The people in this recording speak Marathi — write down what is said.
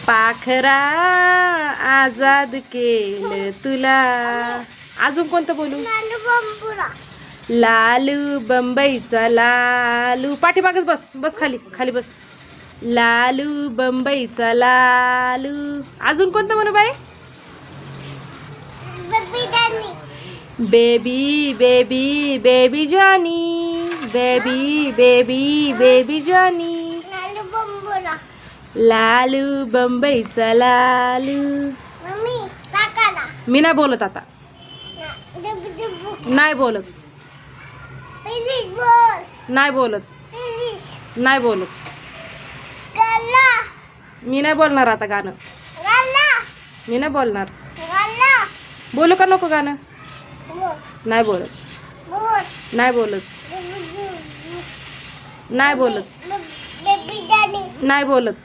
पाखरा आजाद केलं तुला. अजून कोणतं बोलू? लालू बंबईचा लालू. पाठीमागच बस, बस खाली, खाली बस. लालू बंबईचा लालू. अजून कोणतं म्हणू बाई? Baby baby baby Johnny. Baby baby baby Johnny. Lalu बंबईचा लालू. मी नाही बोलत आता, नाही बोलत, नाही बोलत, नाही बोलत. मी नाही बोलणार आता गाणं. मी नाही बोलणार. बोलू का नको गाणं? नाही बोलत, नाही बोलत, नाही बोलत, नाही बोलत.